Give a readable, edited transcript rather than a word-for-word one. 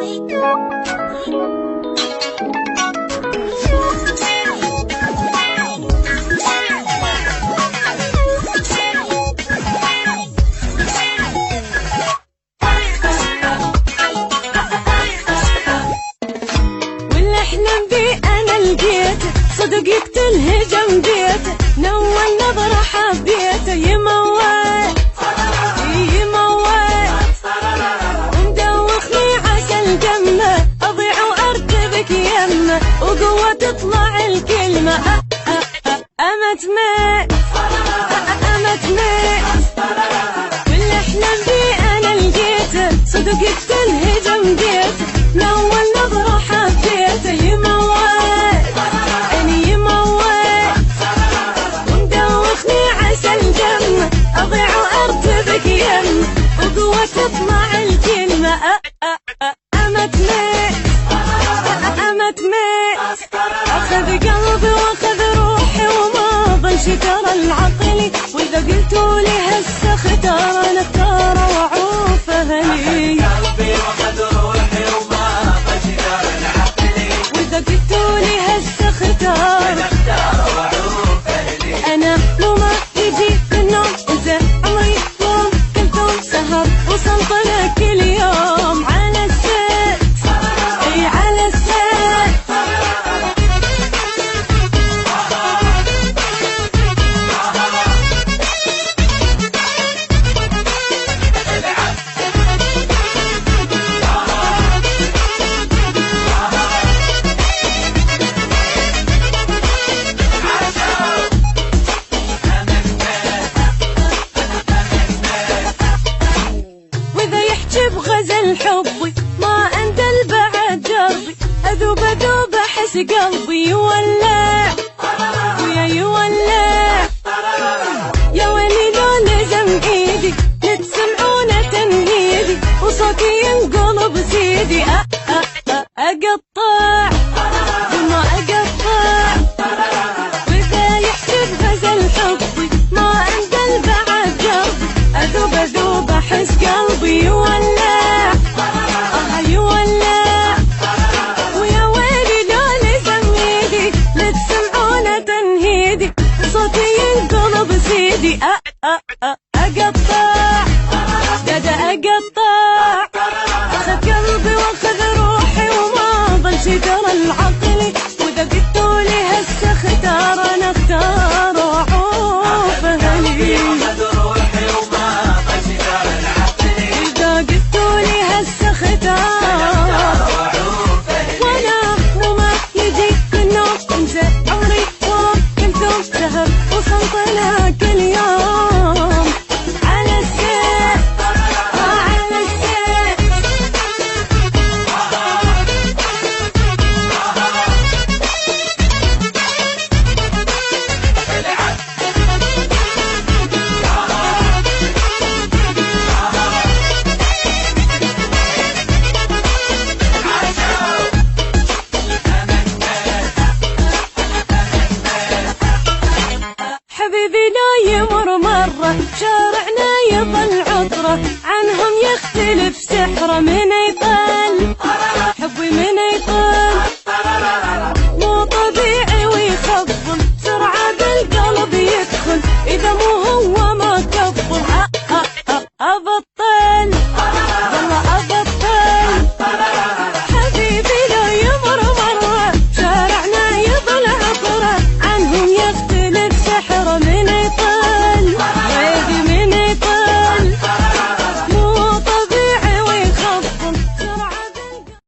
والأحلام بي أنا لقيته، صدق يقتل هجم بيته، نول نظرة حبيته، يموال ومدوخني عسل دمه، أضيع وأرتبك يمه، وقوة تطلع الكلمة أمت مي والأحلام بي أنا لقيته، صدق يقتل هجم بيته، نول نظرة حبيته، يموال ومدوخني عسل دمه، أضيع وأرتبك يمه، وقوة تطلع الكلمة أمت مي أخذ قلبي وأخذ روحي، وما ظل شكر العقلي، وإذا قلتوا لي هسه اختار أنا اختار وأعوف أهلي. وإذا قلتوا لي هسه اختار أنا مو ما يجي في النوم، إذا عمري يوم كلثوم سهر وسلطنة كل يوم على السيف، أي على السيف. بغزل حبي ما اندل بعد جربي، اذوب احس قلبي يولع ويا يولع، يا ويلي لو لزم ايدي لتسمعونه تنهيدي، وصوتي ينقلب سيدي اقطع وما اقطع. واذا يحسب غزل حبي ما اندل بعد جربي، اذوب احس قلبي يولع يولع، ويا ويلي لو لزم ايدي لتسمعونه تنهيدي، صوتي ينقلب سيدي اقطع دادا اقطع. اخذ قلبي واخذ روحي، وما ظل شجر العقلي، واذا قلتوا لي هسه اختار انا اختار واعوف اهلي. وانا مو ما يجي في النوم، انت عمري يوم كلثوم سهر وسلطنة كل يوم على السيف على السيف. حبيبي لا يمر مرة شارعنا يظل عطرة، عنهم يختلف سحره من يطالع